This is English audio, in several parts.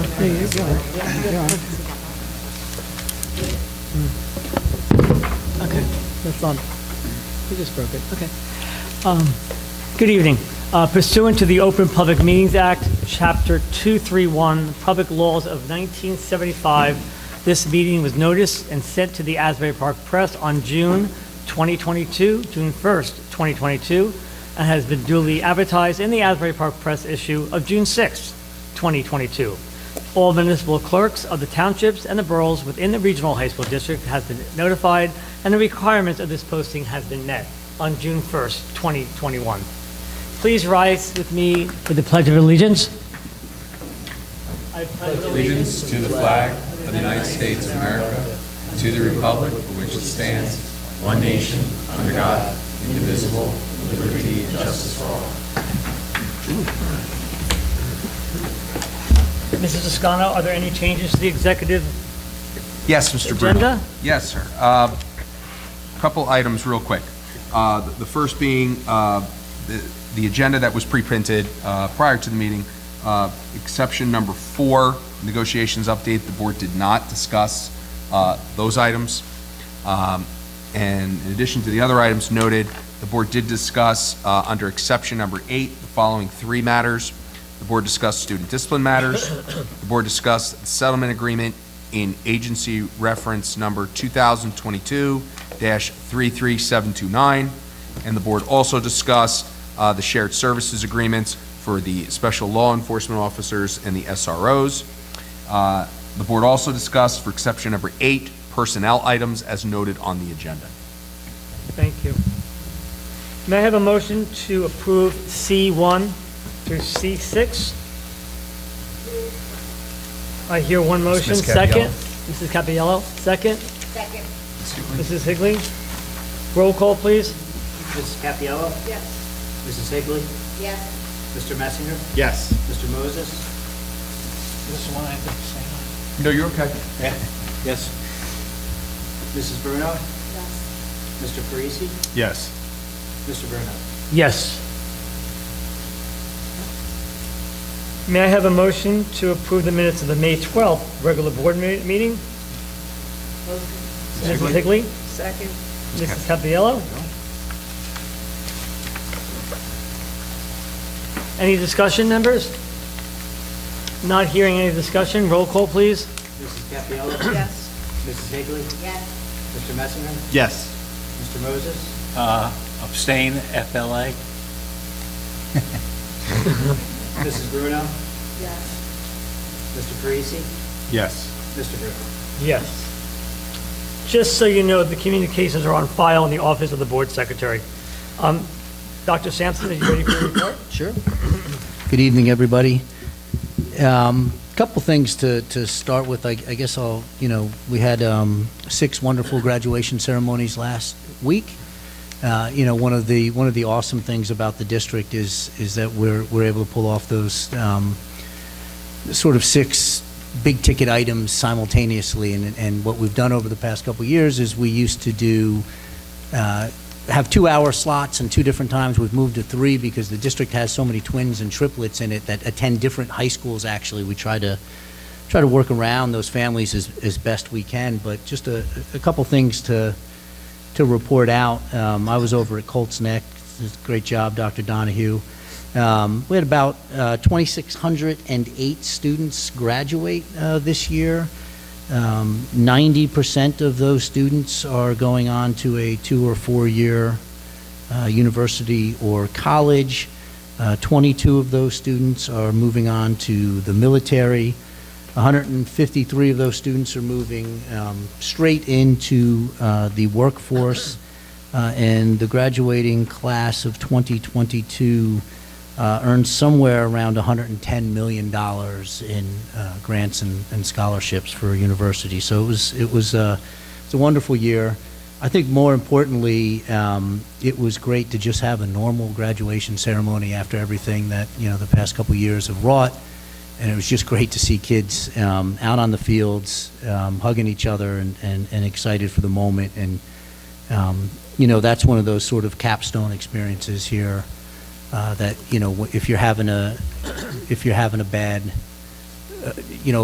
Okay, that's on. We just broke it. Okay. Good evening. Pursuant to the Open Public Meetings Act, Chapter 231, Public Laws of 1975, this meeting was noticed and sent to the Asbury Park Press on June 1st, 2022, and has been duly advertised in the Asbury Park Press issue of June 6th, 2022. All municipal clerks of the townships and the boroughs within the regional high school district has been notified, and the requirements of this posting has been met on June 1st, 2021. Please rise with me for the Pledge of Allegiance. I pledge Allegiance to the flag of the United States of America, to the republic for which it stands, one nation, under God, indivisible, with liberty and justice for all. Mrs. Toscano, are there any changes to the executive Yes, Mr. agenda? Bruno. Yes, sir. A couple items real quick. The first being the agenda that was pre-printed prior to the meeting. Exception number 4, negotiations update. The board did not discuss those items. And in addition to the other items noted, the board did discuss under exception number 8 the following 3 matters. The board discussed student discipline matters. The board discussed the settlement agreement in agency reference number 2022-33729. And the board also discussed the shared services agreements for the special law enforcement officers and the SROs. The board also discussed, for exception number 8, personnel items as noted on the agenda. Thank you. May I have a motion to approve C1 through C6? I hear one motion. Ms. Second. Cappiello. Mrs. Cappiello, second. Second. Mrs. Higley. Roll call, please. Mrs. Cappiello? Yes. Mrs. Higley? Yes. Mr. Messinger? Yes. Mr. Moses? This one I have to say. No, you're okay. Yes. Mrs. Bruno? Yes. Mr. Parisi? Yes. Mr. Bruno? Yes. May I have a motion to approve the minutes of the May 12th regular board meeting? Mrs. Higley? Second. Mrs. Cappiello? Any discussion, members? Not hearing any discussion. Roll call, please. Mrs. Cappiello? Yes. Mrs. Higley? Yes. Mr. Messinger? Yes. Mr. Moses? Abstain, FLA. Mrs. Bruno? Yes. Mr. Parisi? Yes. Mr. Bruno? Yes. Just so you know, the communications are on file in the office of the board secretary. Dr. Sampson, are you ready for your report? Sure. Good evening, everybody. Couple things to start with. I guess we had 6 wonderful graduation ceremonies last week. One of the awesome things about the district is that we're able to pull off those sort of 6 big ticket items simultaneously. And what we've done over the past couple of years is we used to do have 2-hour slots and 2 different times. We've moved to 3 because the district has so many twins and triplets in it that attend different high schools. Actually, we try to work around those families as best we can. But just a couple things to report out. I was over at Colts Neck. Great job, Dr. Donahue. We had about 2,608 students graduate this year. 90% of those students are going on to a 2- or 4-year university or college. 22 of those students are moving on to the military. 153 of those students are moving straight into the workforce, and the graduating class of 2022 earned somewhere around $110 million in grants and scholarships for universities. So it was a wonderful year. I think more importantly, it was great to just have a normal graduation ceremony after everything that the past couple years have wrought. And it was just great to see kids out on the fields, hugging each other and excited for the moment. And that's one of those sort of capstone experiences here that if you're having a bad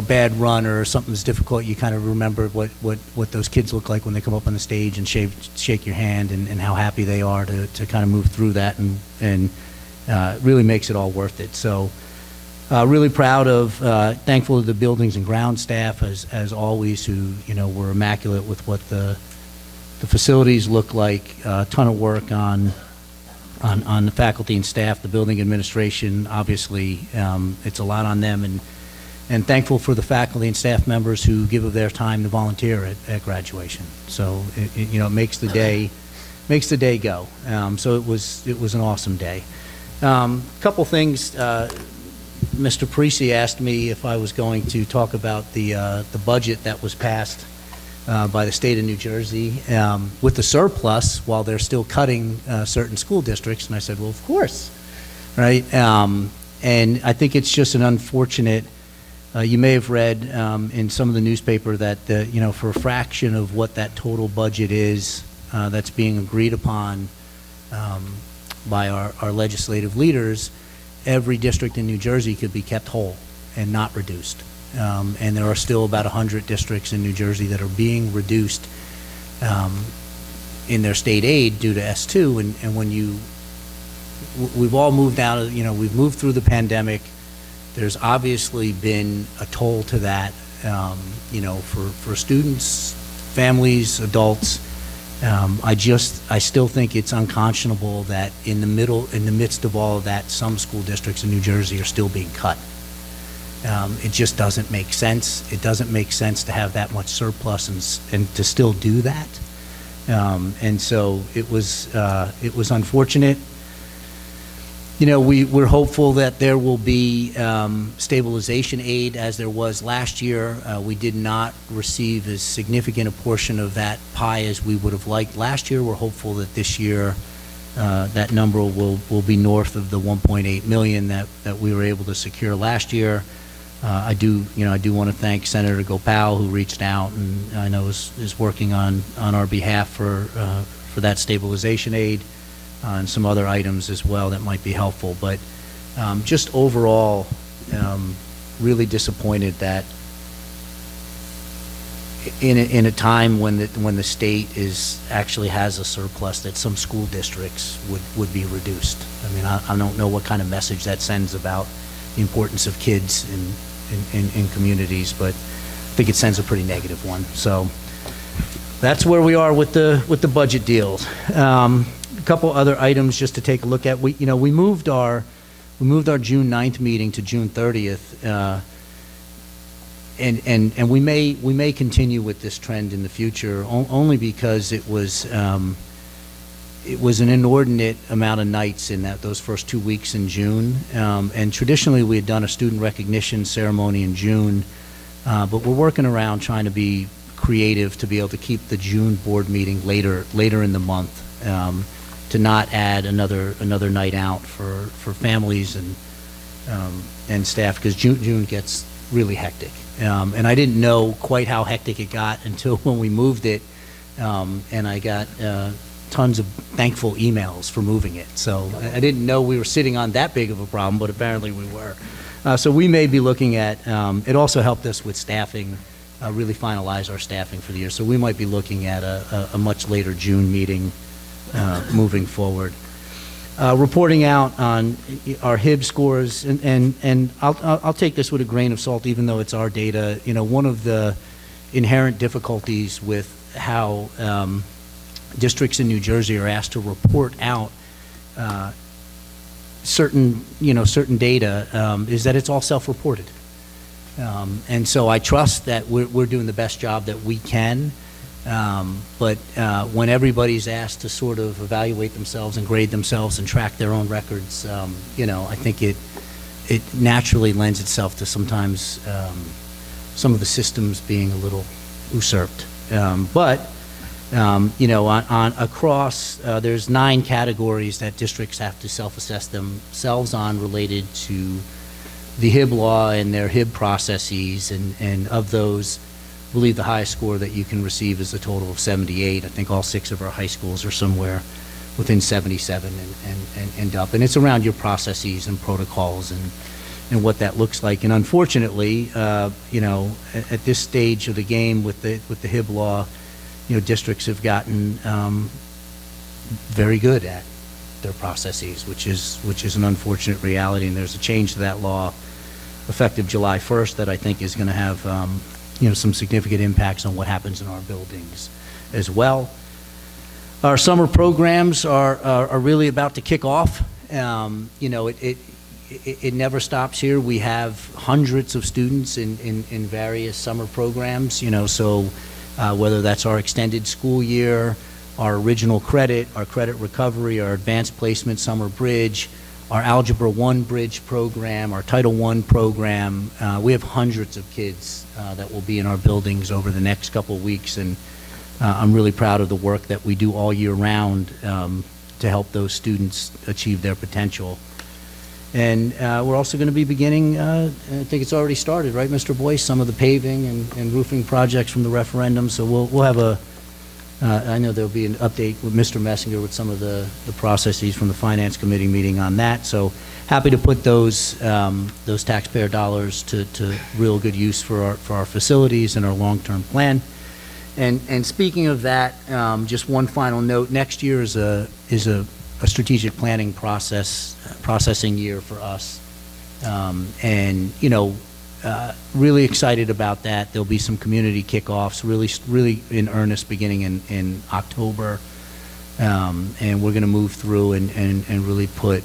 bad run or something's difficult, you kind of remember what those kids look like when they come up on the stage and shake your hand, and how happy they are to kind of move through that, and really makes it all worth it. So really proud of, thankful to the buildings and ground staff as always, who were immaculate with what the facilities look like. A ton of work on the faculty and staff, the building administration. Obviously, it's a lot on them, and thankful for the faculty and staff members who give of their time to volunteer at graduation. So it makes the day go. So it was an awesome day. Couple things. Mr. Parisi asked me if I was going to talk about the budget that was passed by the state of New Jersey with the surplus while they're still cutting certain school districts, and I said, well, of course, right? And I think it's just an unfortunate. You may have read in some of the newspaper that for a fraction of what that total budget is that's being agreed upon by our legislative leaders, every district in New Jersey could be kept whole and not reduced. And there are still about 100 districts in New Jersey that are being reduced in their state aid due to S2. And when we've all moved out of, we've moved through the pandemic. There's obviously been a toll to that, for students, families, adults. I still think it's unconscionable that in the midst of all of that, some school districts in New Jersey are still being cut. It just doesn't make sense. It doesn't make sense to have that much surplus and to still do that. And so it was unfortunate. We're hopeful that there will be stabilization aid as there was last year. We did not receive as significant a portion of that pie as we would have liked last year. We're hopeful that this year that number will be north of the 1.8 million that we were able to secure last year. I do want to thank Senator Gopal, who reached out and I know is working on our behalf for that stabilization aid. And some other items as well that might be helpful. But just overall, really disappointed that in a time when the state actually has a surplus, that some school districts would be reduced. I mean, I don't know what kind of message that sends about the importance of kids in communities, but I think it sends a pretty negative one. So that's where we are with the budget deals. A couple other items just to take a look at. We moved our June 9th meeting to June 30th, and we may continue with this trend in the future, only because it was an inordinate amount of nights in those first 2 weeks in June, and traditionally we had done a student recognition ceremony in June, but we're working around trying to be creative to be able to keep the June board meeting later in the month. To not add another night out for families and staff, because June gets really hectic. And I didn't know quite how hectic it got until when we moved it, and I got tons of thankful emails for moving it. So I didn't know we were sitting on that big of a problem, but apparently we were. So we may be looking at, it also helped us with staffing, really finalize our staffing for the year. So we might be looking at a much later June meeting moving forward. Reporting out on our HIB scores, and I'll take this with a grain of salt, even though it's our data. One of the inherent difficulties with how districts in New Jersey are asked to report out certain data is that it's all self-reported. And so I trust that we're doing the best job that we can. But when everybody's asked to sort of evaluate themselves and grade themselves and track their own records, I think it naturally lends itself to sometimes some of the systems being a little usurped. But on across, there's 9 categories that districts have to self-assess themselves on related to the HIB law and their HIB processes, and of those, I believe the highest score that you can receive is a total of 78. I think all 6 of our high schools are somewhere within 77 and up. And it's around your processes and protocols and what that looks like. And unfortunately, you know, at this stage of the game with the HIB law, you know, districts have gotten very good at their processes, which is an unfortunate reality. And there's a change to that law effective July 1st that I think is going to have, you know, some significant impacts on what happens in our buildings as well. Our summer programs are really about to kick off. You know, it never stops here. We have hundreds of students in various summer programs, you know, so whether that's our extended school year, our original credit, our credit recovery, our advanced placement summer bridge, our Algebra 1 bridge program, our Title I program. We have hundreds of kids that will be in our buildings over the next couple of weeks, and I'm really proud of the work that we do all year round to help those students achieve their potential. And we're also going to be beginning, I think it's already started, right, Mr. Boyce, some of the paving and roofing projects from the referendum. So we'll have I know there'll be an update with Mr. Messinger with some of the processes from the Finance Committee meeting on that. So happy to put those taxpayer dollars to real good use for our facilities and our long-term plan. And speaking of that, just one final note: next year is a strategic planning processing year for us, and you know, really excited about that. There'll be some community kickoffs, really in earnest, beginning in October, and we're going to move through and really put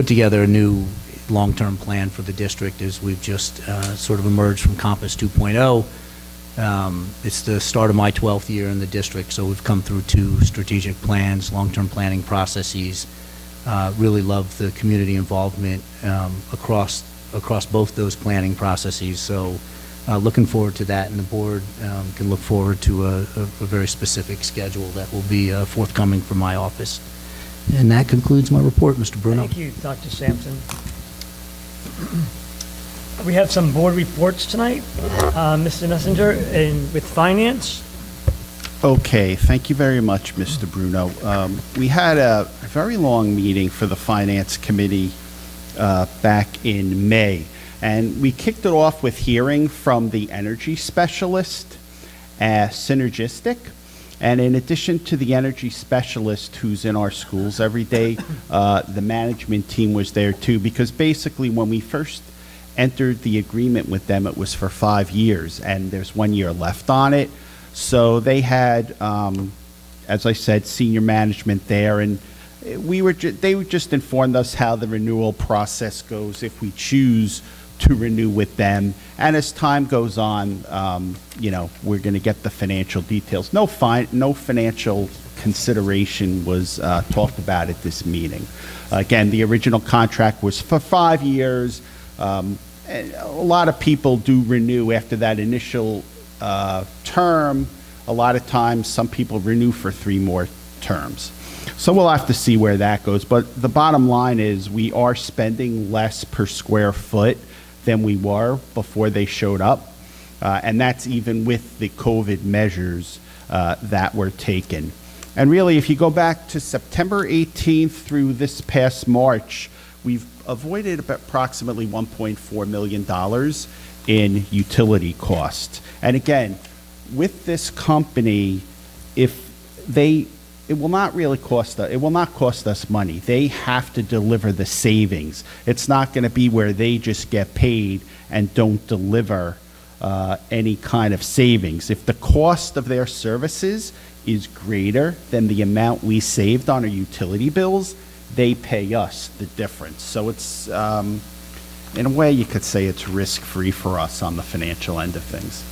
together a new long-term plan for the district as we've just sort of emerged from Compass 2.0. It's the start of my 12th year in the district, so we've come through 2 strategic plans, long-term planning processes. Really love the community involvement across both those planning processes. So looking forward to that, and the board can look forward to a very specific schedule that will be forthcoming from my office. And that concludes my report, Mr. Bruno. Thank you, Dr. Sampson. We have some board reports tonight. Mr. Messenger, with Finance. Okay, thank you very much, Mr. Bruno. We had a very long meeting for the Finance Committee back in May, and we kicked it off with hearing from the energy specialist, Synergistic. And in addition to the energy specialist who's in our schools every day, the management team was there too, because basically when we first entered the agreement with them, it was for 5 years, and there's 1 year left on it. So they had, as I said, senior management there, and they just informed us how the renewal process goes if we choose to renew with them. And as time goes on, you know, we're going to get the financial details. No financial consideration was talked about at this meeting. Again, the original contract was for 5 years. And a lot of people do renew after that initial term. A lot of times, some people renew for 3 more terms. So we'll have to see where that goes. But the bottom line is we are spending less per square foot than we were before they showed up. And that's even with the COVID measures that were taken. And really, if you go back to September 18th through this past March, we've avoided approximately $1.4 million in utility costs. And again, with this company, it will not cost us money. They have to deliver the savings. It's not going to be where they just get paid and don't deliver any kind of savings. If the cost of their services is greater than the amount we saved on our utility bills, they pay us the difference. So it's, in a way, you could say it's risk-free for us on the financial end of things.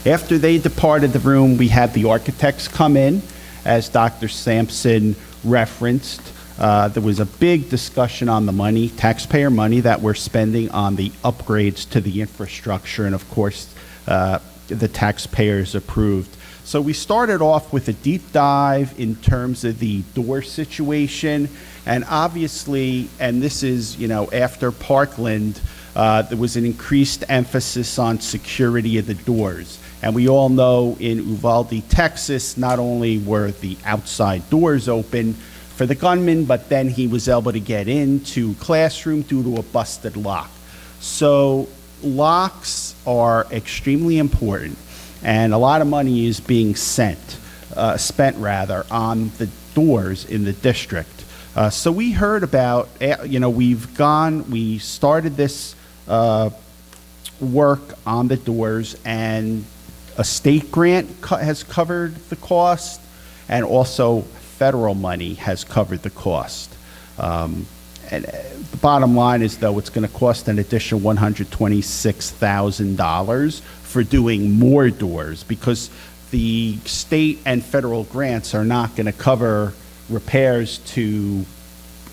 After they departed the room, we had the architects come in. As Dr. Sampson referenced, there was a big discussion on the money, taxpayer money, that we're spending on the upgrades to the infrastructure, and of course, the taxpayers approved. So we started off with a deep dive in terms of the door situation, and obviously, and this is, you know, after Parkland, there was an increased emphasis on security of the doors. And we all know in Uvalde, Texas, not only were the outside doors open, for the gunman, but then he was able to get into classroom due to a busted lock. So locks are extremely important, and a lot of money is being spent on the doors in the district. So we heard about, we started this work on the doors, and a state grant has covered the cost, and also federal money has covered the cost. And the bottom line is, though, it's going to cost an additional $126,000 for doing more doors, because the state and federal grants are not going to cover repairs to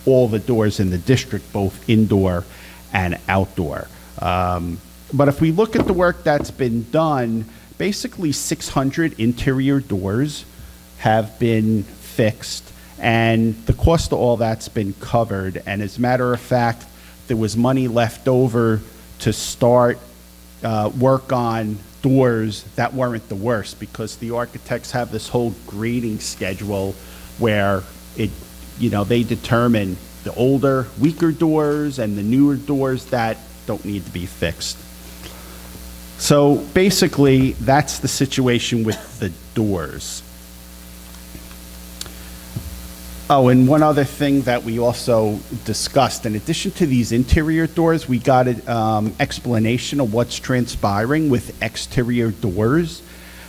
all the doors in the district, both indoor and outdoor. But if we look at the work that's been done, basically 600 interior doors have been fixed, and the cost of all that's been covered. And as a matter of fact, there was money left over to start work on doors that weren't the worst, because the architects have this whole grading schedule where they determine the older, weaker doors and the newer doors that don't need to be fixed. So basically, that's the situation with the doors. Oh, and one other thing that we also discussed, in addition to these interior doors, we got an explanation of what's transpiring with exterior doors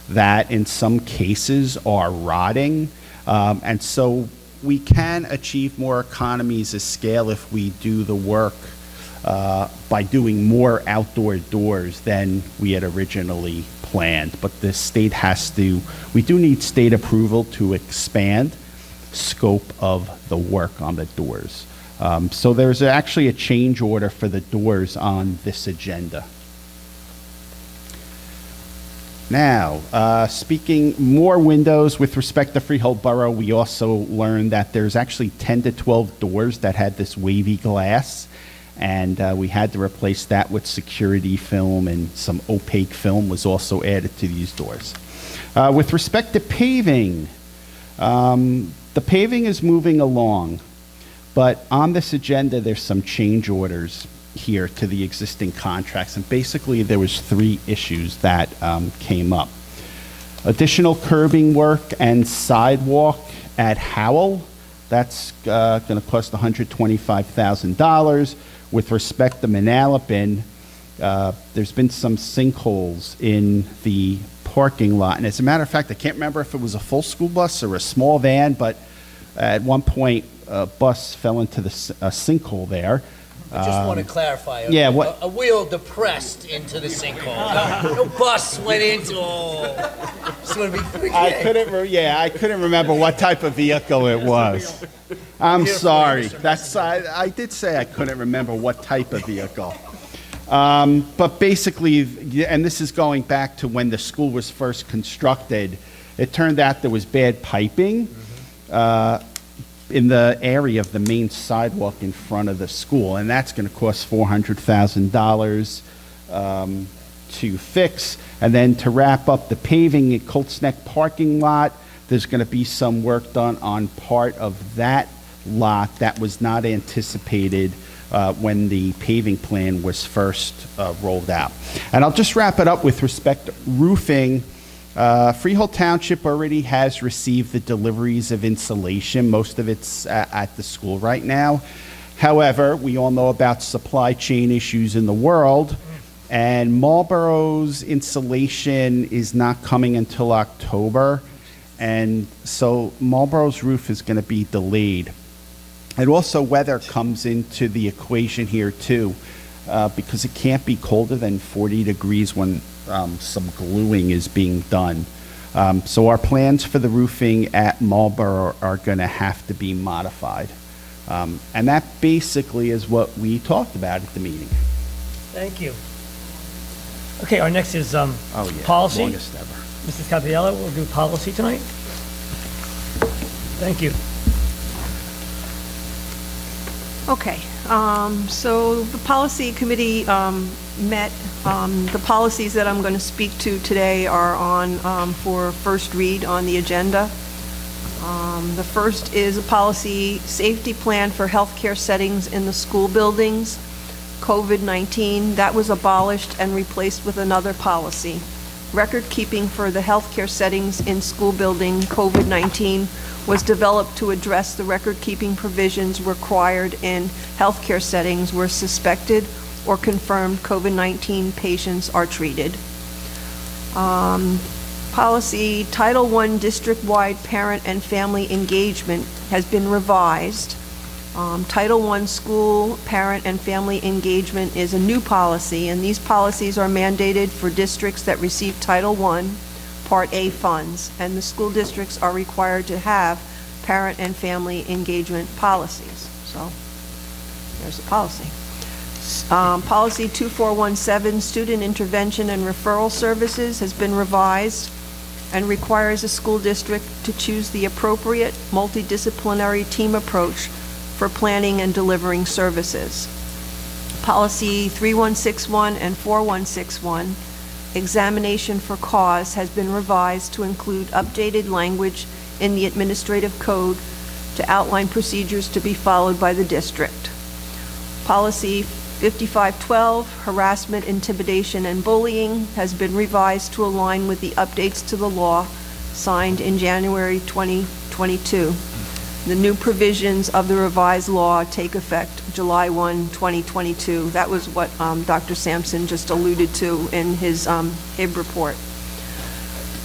that in some cases are rotting. And so we can achieve more economies of scale if we do the work by doing more outdoor doors than we had originally planned. But the state we do need state approval to expand scope of the work on the doors. So there's actually a change order for the doors on this agenda. Now, speaking more windows with respect to Freehold Borough, we also learned that there's actually 10 to 12 doors that had this wavy glass, and we had to replace that with security film, and some opaque film was also added to these doors. With respect to paving, the paving is moving along, but on this agenda, there's some change orders here to the existing contracts, and basically there was 3 issues that came up. Additional curbing work and sidewalk at Howell, that's going to cost $125,000. With respect to Manalapan, there's been some sinkholes in the parking lot, and as a matter of fact, I can't remember if it was a full school bus or a small van, but at one point a bus fell into a sinkhole there. I just want to clarify. Yeah, a wheel depressed into the sinkhole. No bus went into. Just want to be clear. I couldn't remember what type of vehicle it was. I'm sorry. I did say I couldn't remember what type of vehicle. But basically, and this is going back to when the school was first constructed, it turned out there was bad piping in the area of the main sidewalk in front of the school, and that's going to cost $400,000 to fix. And then to wrap up the paving at Colts Neck parking lot, there's going to be some work done on part of that lot that was not anticipated when the paving plan was first rolled out. And I'll just wrap it up with respect to roofing. Freehold Township already has received the deliveries of insulation. Most of it's at the school right now. However, we all know about supply chain issues in the world, and Marlboro's insulation is not coming until October, and so Marlboro's roof is going to be delayed. And also weather comes into the equation here too, because it can't be colder than 40 degrees when some gluing is being done. So our plans for the roofing at Marlboro are going to have to be modified. And that basically is what we talked about at the meeting. Thank you. Okay, our next is policy. Longest ever. Mrs. Capiello will do policy tonight. Thank you. Okay, so the policy committee met. The policies that I'm going to speak to today are on for first read on the agenda. The first is a policy safety plan for healthcare settings in the school buildings. COVID-19, that was abolished and replaced with another policy. Record keeping for the healthcare settings in school building, COVID-19, was developed to address the record keeping provisions required in healthcare settings where suspected or confirmed COVID-19 patients are treated. Policy Title I district-wide parent and family engagement has been revised. Title I school parent and family engagement is a new policy, and these policies are mandated for districts that receive Title I Part A funds, and the school districts are required to have parent and family engagement policies. So there's the policy. Policy 2417, student intervention and referral services, has been revised and requires a school district to choose the appropriate multidisciplinary team approach for planning and delivering services. Policy 3161 and 4161, examination for cause, has been revised to include updated language in the administrative code to outline procedures to be followed by the district. Policy 5512, harassment, intimidation, and bullying, has been revised to align with the updates to the law signed in January 2022. The new provisions of the revised law take effect July 1, 2022. That was what Dr. Sampson just alluded to in his HIB report.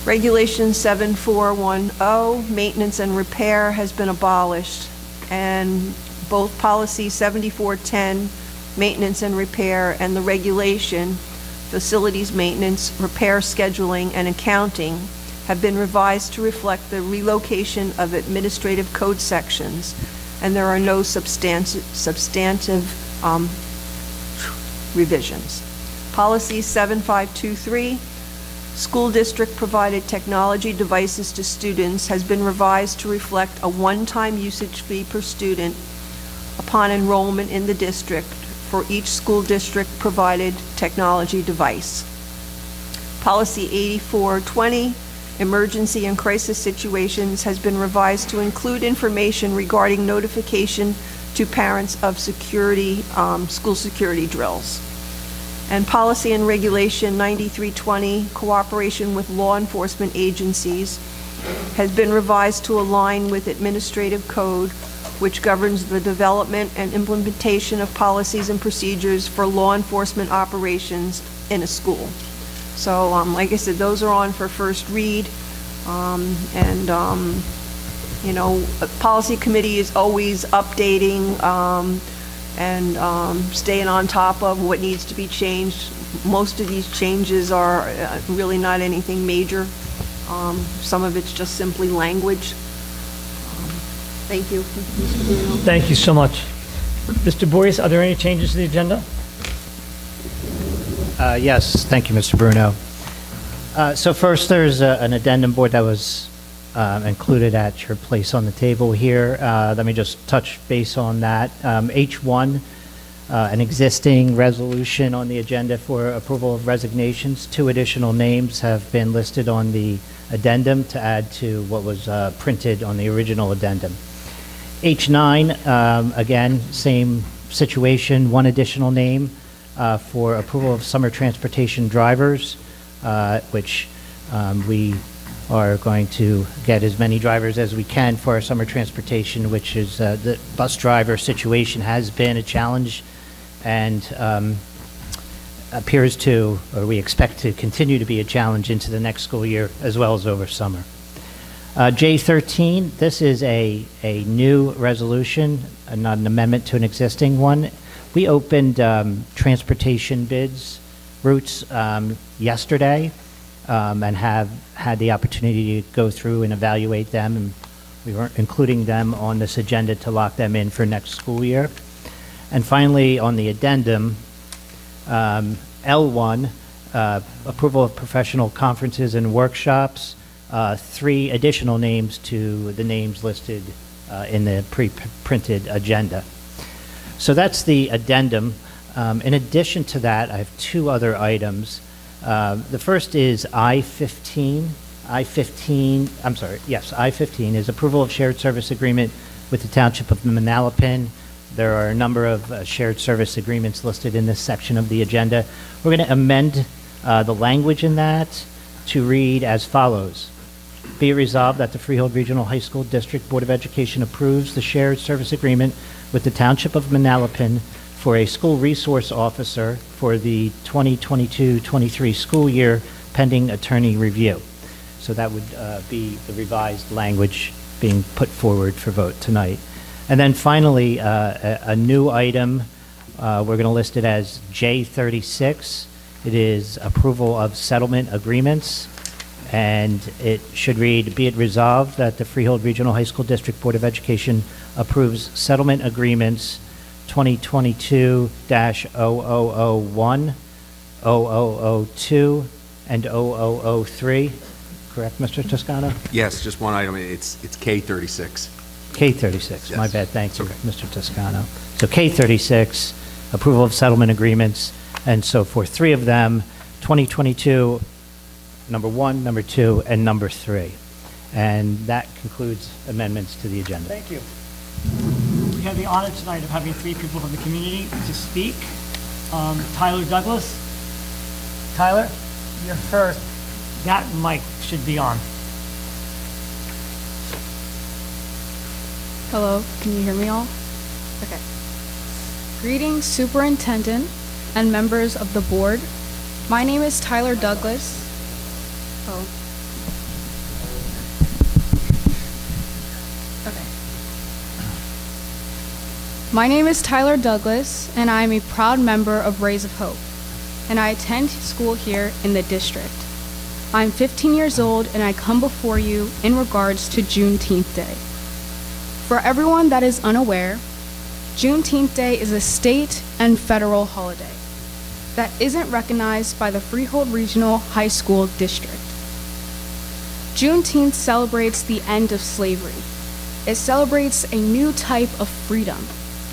Regulation 7410, maintenance and repair, has been abolished, and both policy 7410, maintenance and repair, and the regulation, facilities maintenance, repair, scheduling, and accounting, have been revised to reflect the relocation of administrative code sections, and there are no substantive revisions. Policy 7523, school district provided technology devices to students, has been revised to reflect a one-time usage fee per student upon enrollment in the district for each school district provided technology device. Policy 8420, emergency and crisis situations, has been revised to include information regarding notification to parents of security, school security drills. And policy and regulation 9320, cooperation with law enforcement agencies, has been revised to align with administrative code, which governs the development and implementation of policies and procedures for law enforcement operations in a school. So, like I said, those are on for first read. You know, a policy committee is always updating and staying on top of what needs to be changed. Most of these changes are really not anything major. Some of it's just simply language. Thank you, Mr. Bruno. Thank you so much. Mr. Boyce, are there any changes to the agenda? Yes, thank you, Mr. Bruno. So first, there's an addendum board that was included at your place on the table here. Let me just touch base on that. H1, an existing resolution on the agenda for approval of resignations. 2 additional names have been listed on the addendum to add to what was printed on the original addendum. H9, again, same situation, 1 additional name for approval of summer transportation drivers, which we are going to get as many drivers as we can for our summer transportation, which is the bus driver situation has been a challenge and appears to, or we expect to continue to be a challenge into the next school year as well as over summer. J13, this is a new resolution, not an amendment to an existing one. We opened transportation bids routes yesterday and have had the opportunity to go through and evaluate them, and we weren't including them on this agenda to lock them in for next school year. And finally, on the addendum, L1, approval of professional conferences and workshops, 3 additional names to the names listed in the pre-printed agenda. So that's the addendum. In addition to that, I have 2 other items. The first is I-15. I-15, I'm sorry, yes, I-15 is approval of shared service agreement with the Township of Manalapan. There are a number of shared service agreements listed in this section of the agenda. We're going to amend the language in that to read as follows. Be it resolved that the Freehold Regional High School District Board of Education approves the shared service agreement with the Township of Manalapan for a school resource officer for the 2022-23 school year pending attorney review. So that would be the revised language being put forward for vote tonight. And then finally, a new item, we're going to list it as J36. It is approval of settlement agreements, and it should read, be it resolved that the Freehold Regional High School District Board of Education approves settlement agreements 2022-0001, 0002, and 0003. Correct, Mr. Toscano? Yes, just one item. It's K36. K36, my Yes. bad, thank you, It's Mr. Toscano. So K36, approval of settlement agreements, and so for three of them, 2022, number 1, number 2, and number 3. And that concludes amendments to the agenda. Thank you. We have the honor tonight of having 3 people from the community to speak. Tyler Douglas. Tyler, you're first. That mic should be on. Hello, can you hear me all? Okay. Greetings, Superintendent and members of the board. My name is Tyler Douglas. Okay. My name is Tyler Douglas, and I am a proud member of Rays of Hope, and I attend school here in the district. I'm 15 years old, and I come before you in regards to Juneteenth Day. For everyone that is unaware, Juneteenth Day is a state and federal holiday that isn't recognized by the Freehold Regional High School District. Juneteenth celebrates the end of slavery. It celebrates a new type of freedom,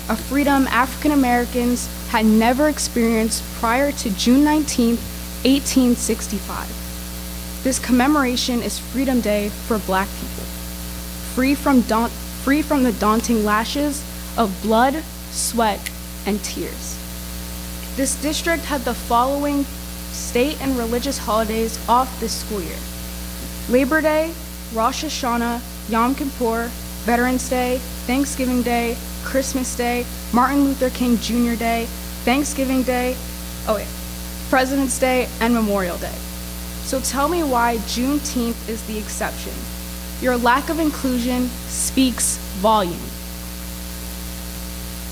a freedom African Americans had never experienced prior to June 19, 1865. This commemoration is Freedom Day for Black people, free from the daunting lashes of blood, sweat, and tears. This district had the following state and religious holidays off this school year: Labor Day, Rosh Hashanah, Yom Kippur, Veterans Day, Thanksgiving Day, Christmas Day, Martin Luther King Jr. Day, Thanksgiving Day, President's Day, and Memorial Day. So tell me why Juneteenth is the exception. Your lack of inclusion speaks volumes.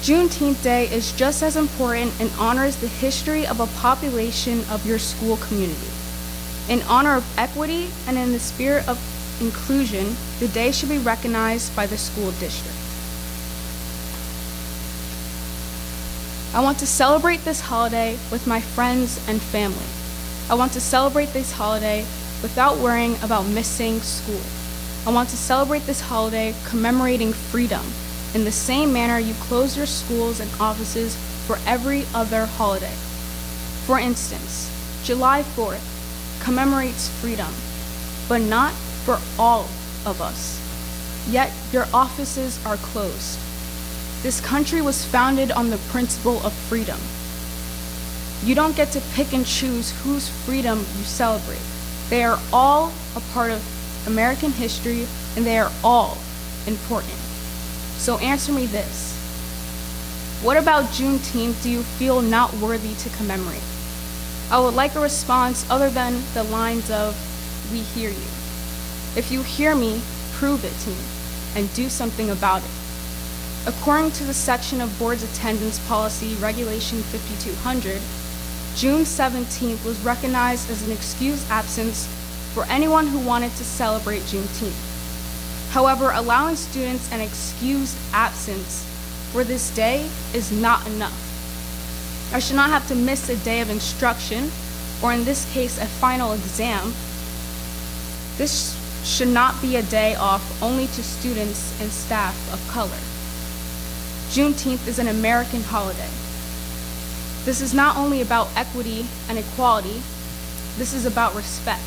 Juneteenth Day is just as important and honors the history of a population of your school community. In honor of equity and in the spirit of inclusion, the day should be recognized by the school district. I want to celebrate this holiday with my friends and family. I want to celebrate this holiday without worrying about missing school. I want to celebrate this holiday commemorating freedom in the same manner you close your schools and offices for every other holiday. For instance, July 4th commemorates freedom, but not for all of us. Yet your offices are closed. This country was founded on the principle of freedom. You don't get to pick and choose whose freedom you celebrate. They are all a part of American history, and they are all important. So answer me this. What about Juneteenth do you feel not worthy to commemorate? I would like a response other than the lines of, "We hear you." If you hear me, prove it to me and do something about it. According to the section of Board's Attendance Policy Regulation 5200, June 17th was recognized as an excused absence for anyone who wanted to celebrate Juneteenth. However, allowing students an excused absence for this day is not enough. I should not have to miss a day of instruction, or in this case, a final exam. This should not be a day off only to students and staff of color. Juneteenth is an American holiday. This is not only about equity and equality, this is about respect.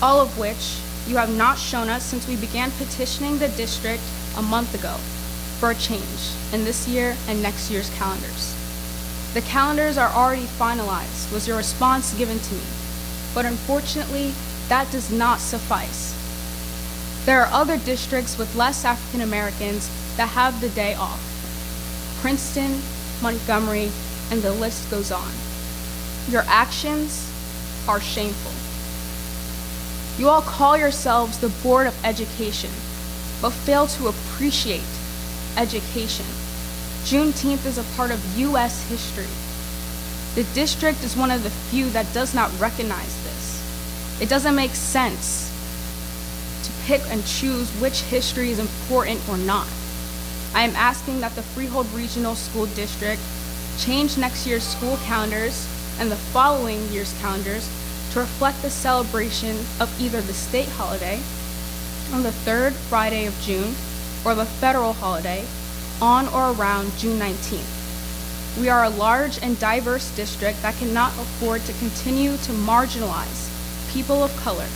all of which you have not shown us since we began petitioning the district a month ago for a change in this year and next year's calendars. The calendars are already finalized, was your response given to me, but unfortunately, that does not suffice. There are other districts with less African Americans that have the day off. Princeton, Montgomery, and the list goes on. Your actions are shameful. You all call yourselves the Board of Education, but fail to appreciate education. Juneteenth is a part of U.S. history. The district is one of the few that does not recognize this. It doesn't make sense to pick and choose which history is important or not. I am asking that the Freehold Regional School District change next year's school calendars and the following year's calendars to reflect the celebration of either the state holiday on the third Friday of June or the federal holiday on or around June 19th. We are a large and diverse district that cannot afford to continue to marginalize people of color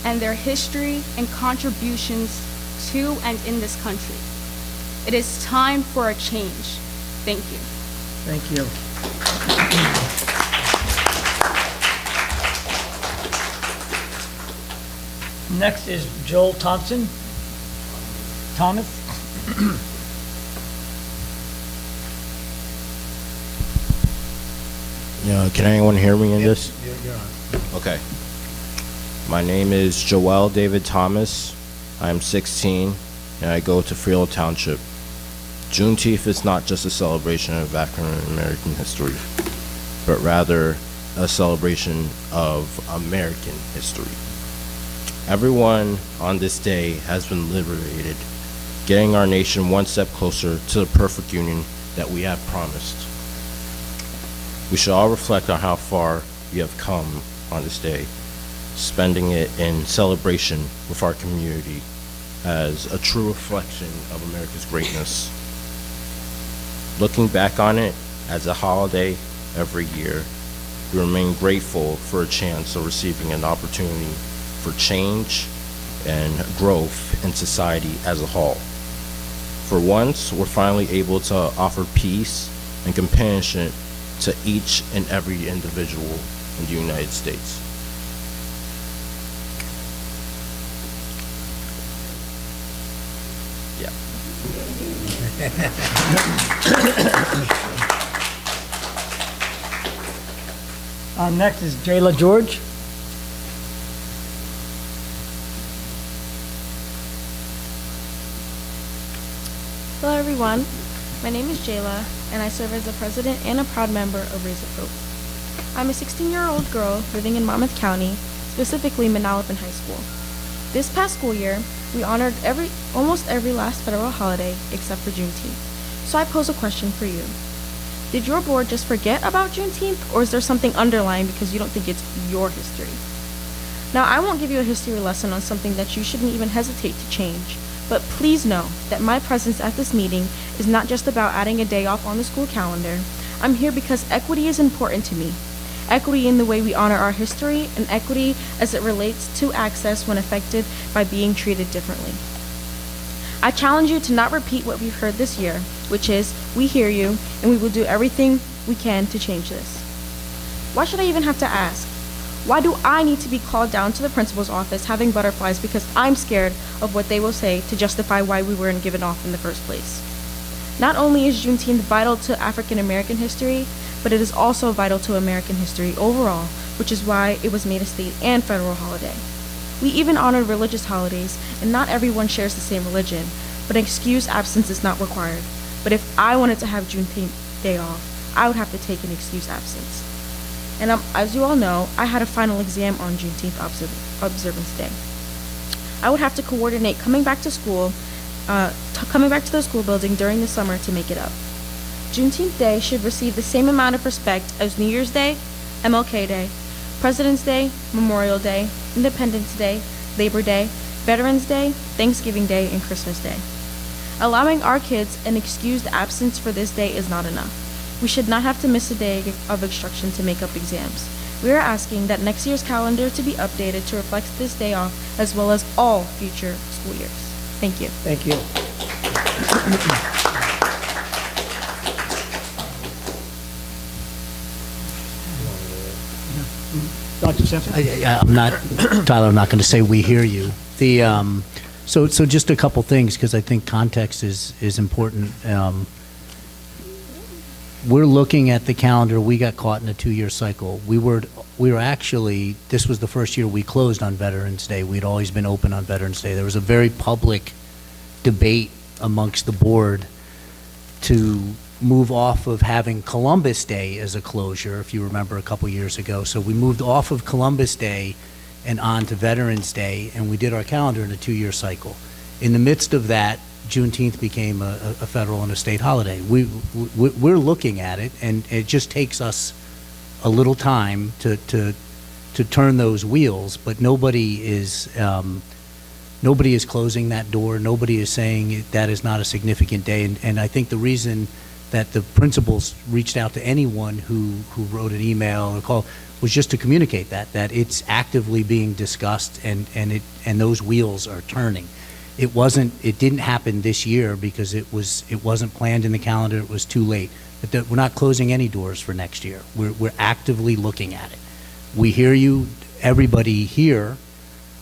and their history and contributions to and in this country. It is time for a change. Thank you. Thank you. Next is Joel Thompson. Thomas? Yeah, can anyone hear me in this? You're on. Okay. My name is Joel David Thomas. I am 16, and I go to Freehold Township. Juneteenth is not just a celebration of African American history, but rather a celebration of American history. Everyone on this day has been liberated, getting our nation one step closer to the perfect union that we have promised. We should all reflect on how far we have come on this day, spending it in celebration with our community as a true reflection of America's greatness. Looking back on it as a holiday every year, we remain grateful for a chance of receiving an opportunity for change and growth in society as a whole. For once, we're finally able to offer peace and companionship to each and every individual in the United States. Yeah. Next is Jayla George. Hello everyone, my name is Jayla and I serve as the president and a proud member of Raise the Hope. I'm a 16-year-old girl living in Monmouth County, specifically Manalapan High School. This past school year, we honored almost every last federal holiday except for Juneteenth. So I pose a question for you. Did your board just forget about Juneteenth, or is there something underlying because you don't think it's your history? Now, I won't give you a history lesson on something that you shouldn't even hesitate to change. But please know that my presence at this meeting is not just about adding a day off on the school calendar. I'm here because equity is important to me. Equity in the way we honor our history, and equity as it relates to access when affected by being treated differently. I challenge you to not repeat what we've heard this year, which is, we hear you, and we will do everything we can to change this. Why should I even have to ask? Why do I need to be called down to the principal's office having butterflies because I'm scared of what they will say to justify why we weren't given off in the first place? Not only is Juneteenth vital to African American history, but it is also vital to American history overall, which is why it was made a state and federal holiday. We even honored religious holidays, and not everyone shares the same religion, but an excused absence is not required. But if I wanted to have Juneteenth day off, I would have to take an excused absence. And as you all know, I had a final exam on Juneteenth Observance Day. I would have to coordinate coming back to school, coming back to the school building during the summer to make it up. Juneteenth Day should receive the same amount of respect as New Year's Day, MLK Day, President's Day, Memorial Day, Independence Day, Labor Day, Veterans Day, Thanksgiving Day, and Christmas Day. Allowing our kids an excused absence for this day is not enough. We should not have to miss a day of instruction to make up exams. We are asking that next year's calendar to be updated to reflect this day off, as well as all future school years. Thank you. Thank you. Dr. Simpson? I'm not, Tyler, I'm not going to say we hear you. So just a couple things, because I think context is important. We're looking at the calendar. We got caught in a 2-year cycle. We were actually, this was the first year we closed on Veterans Day. We'd always been open on Veterans Day. There was a very public debate amongst the board to move off of having Columbus Day as a closure, if you remember a couple years ago. So we moved off of Columbus Day and on to Veterans Day, and we did our calendar in a 2-year cycle. In the midst of that, Juneteenth became a federal and a state holiday. We're looking at it, and it just takes us a little time to turn those wheels, but nobody is closing that door. Nobody is saying that is not a significant day, and I think the reason that the principals reached out to anyone who wrote an email or call was just to communicate that it's actively being discussed, and those wheels are turning. It didn't happen this year because it wasn't planned in the calendar. It was too late. But we're not closing any doors for next year. We're actively looking at it. We hear you. Everybody here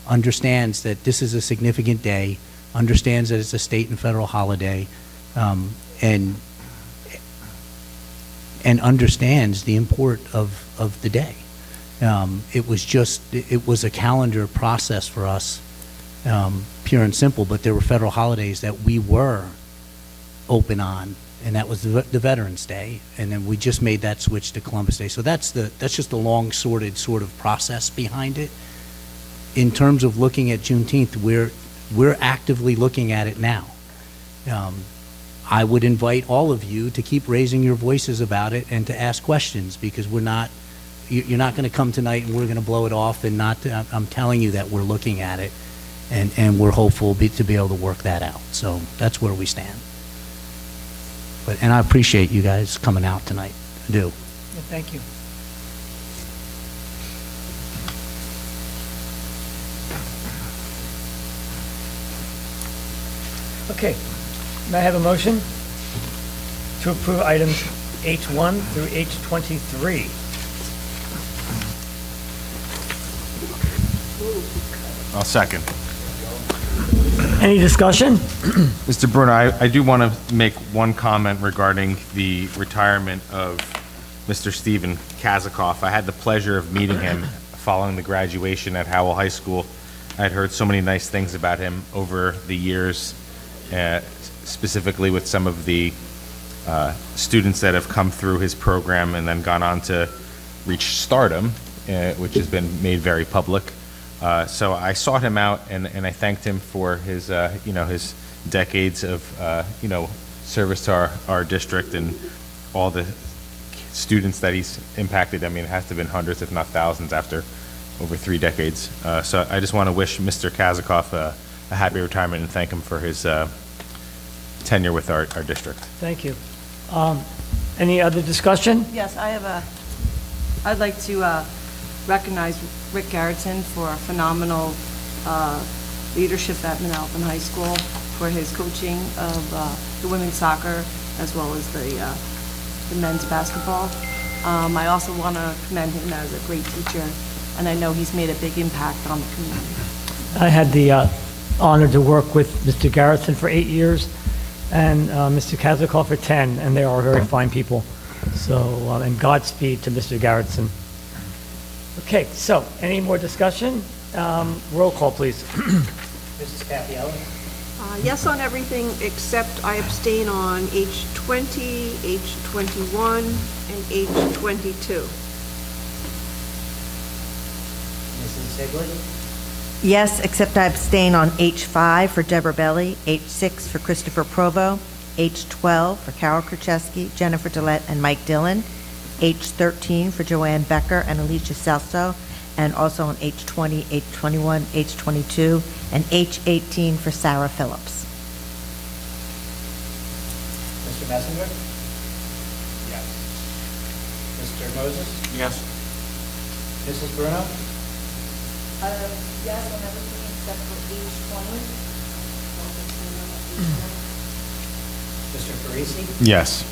understands that this is a significant day, understands that it's a state and federal holiday, and understands the import of the day. It was a calendar process for us, pure and simple, but there were federal holidays that we were open on, and that was the Veterans Day, and then we just made that switch to Columbus Day. So that's just the long sorted sort of process behind it. In terms of looking at Juneteenth, we're actively looking at it now. I would invite all of you to keep raising your voices about it and to ask questions, because you're not going to come tonight and we're going to blow it off and not. I'm telling you that we're looking at it, and we're hopeful to be able to work that out. So that's where we stand. And I appreciate you guys coming out tonight. I do. Thank you. Okay. May I have a motion to approve items H1 through H23? I'll second. Any discussion? Mr. Bruno, I do want to make one comment regarding the retirement of Mr. Stephen Kazikoff. I had the pleasure of meeting him following the graduation at Howell High School. I had heard so many nice things about him over the years, specifically with some of the students that have come through his program and then gone on to reach stardom, which has been made very public. So I sought him out, and I thanked him for his, his decades of, service to our district and all the students that he's impacted. I mean, it has to have been hundreds, if not thousands, after over 3 decades. So I just want to wish Mr. Kazikoff a happy retirement and thank him for his tenure with our district. Thank you. Any other discussion? Yes, I'd like to recognize Rick Garrettson for phenomenal leadership at Manalapan High School, for his coaching of the women's soccer as well as the men's basketball. I also want to commend him as a great teacher, and I know he's made a big impact on the community. I had the honor to work with Mr. Garrettson for 8 years and Mr. Kazikoff for 10, and they are very fine people. So, and Godspeed to Mr. Garrettson. Okay, so any more discussion? Roll call, please. Mrs. Cappiello? Yes on everything except I abstain on H20, H21, and H22. Mrs. Sigley? Yes, except I abstain on H5 for Deborah Belli, H6 for Christopher Provo, H12 for Carol Krachewski, Jennifer Dillette, and Mike Dillon, H13 for Joanne Becker and Alicia Celso, and also on H20, H21, H22, and H18 for Sarah Phillips. Mr. Messenger? Yes. Mr. Moses? Yes. Mrs. Bruno? Yes on everything except for age 20. Mr. Parisi? Yes.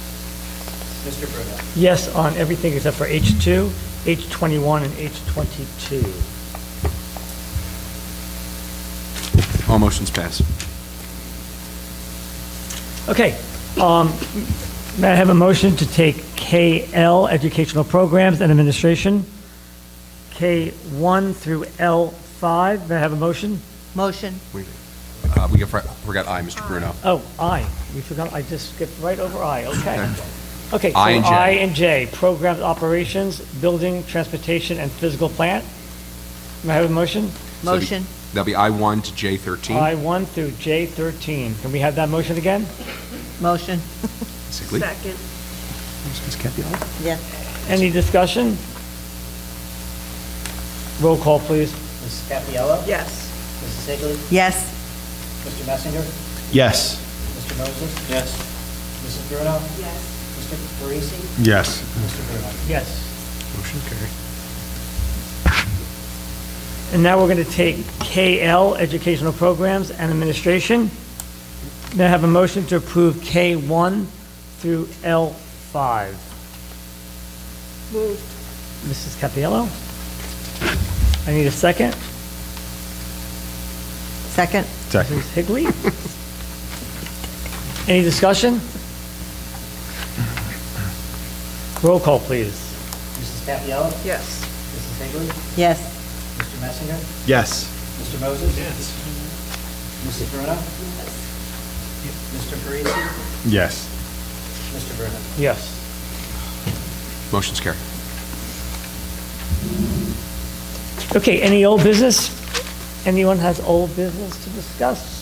Mr. Bruno? Yes on everything except for H2, H21, and H22. All motions pass. Okay, may I have a motion to take KL, Educational Programs and Administration, K1 through L5? May I have a motion? Motion. We forgot I, Mr. Bruno. Oh, I. We forgot, I just skipped right over I, okay. Okay, so I and J. I and J, Programs, Operations, Building, Transportation, and Physical Plant. May I have a motion? Motion. That'll be I1 to J13. I1 through J13. Can we have that motion again? Motion. Sigley? Second. Ms. Capiello? Yes. Any discussion? Roll call, please. Mrs. Capiello? Yes. Mrs. Higley? Yes. Mr. Messinger? Yes. Mr. Moses? Yes. Mrs. Bruno? Yes. Mr. Parisi? Yes. Mr. Bruno? Yes. Motion carried. And now we're going to take KL, Educational Programs and Administration. May I have a motion to approve K1 through L5? Moved. Mrs. Capiello? I need a second. Second. Second. Mrs. Higley? Any discussion? Roll call, please. Mrs. Capiello? Yes. Mrs. Higley? Yes. Mr. Messinger? Yes. Mr. Moses? Yes. Mrs. Bruno? Mr. Parisi? Yes. Mr. Bruno? Yes. Motion's carried. Okay, any old business? Anyone has old business to discuss?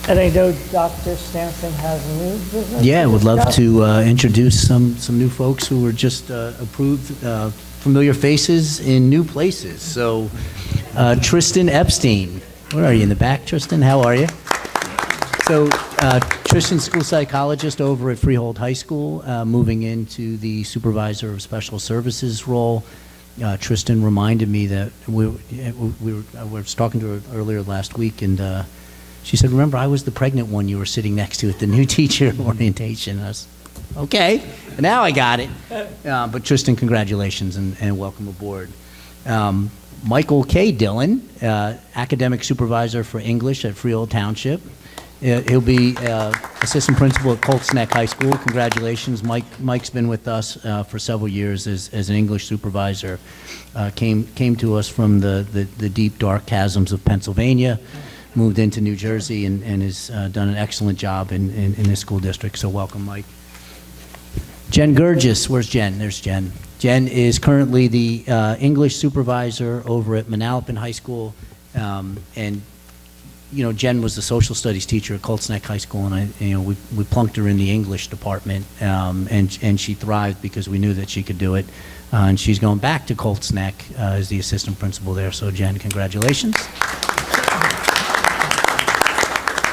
And I know Dr. Stanson has new business. Yeah, would love discuss. to introduce some new folks who were just approved, familiar faces in new places. So Tristan Epstein, where are you, in the back, Tristan? How are you? So Tristan's school psychologist over at Freehold High School, moving into the supervisor of special services role. Tristan reminded me that we were talking to her earlier last week, and she said, remember, I was the pregnant one you were sitting next to at the new teacher orientation. I was, okay, now I got it. But Tristan, congratulations and welcome aboard. Michael K. Dillon, academic supervisor for English at Freehold Township. He'll be assistant principal at Colts Neck High School. Congratulations. Mike's been with us for several years as an English supervisor. Came to us from the deep, dark chasms of Pennsylvania, moved into New Jersey, and has done an excellent job in this school district. So welcome, Mike. Jen Gurgis. Where's Jen? There's Jen. Jen is currently the English supervisor over at Manalapan High School, and you know, Jen was the social studies teacher at Colts Neck High School, and we plunked her in the English department, and she thrived because we knew that she could do it. And she's going back to Colts Neck as the assistant principal there. So Jen, congratulations.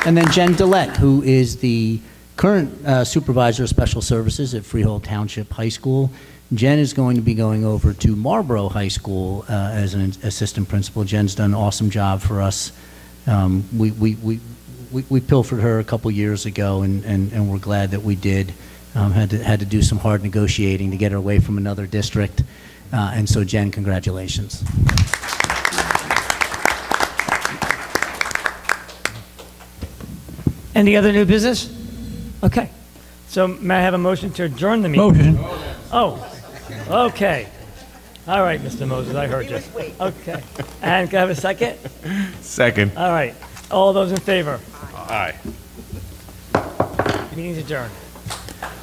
And then Jen Dillette, who is the current supervisor of special services at Freehold Township High School. Jen is going to be going over to Marlboro High School as an assistant principal. Jen's done an awesome job for us. We pilfered her a couple years ago, and we're glad that we did. Had to do some hard negotiating to get her away from another district. And so, Jen, congratulations. Any other new business? Okay. So may I have a motion to adjourn the meeting? Motion. Oh, okay. All right, Mr. Moses, I heard you. Okay. And can I have a second? Second. All right. All those in favor? Aye. Meeting's adjourned.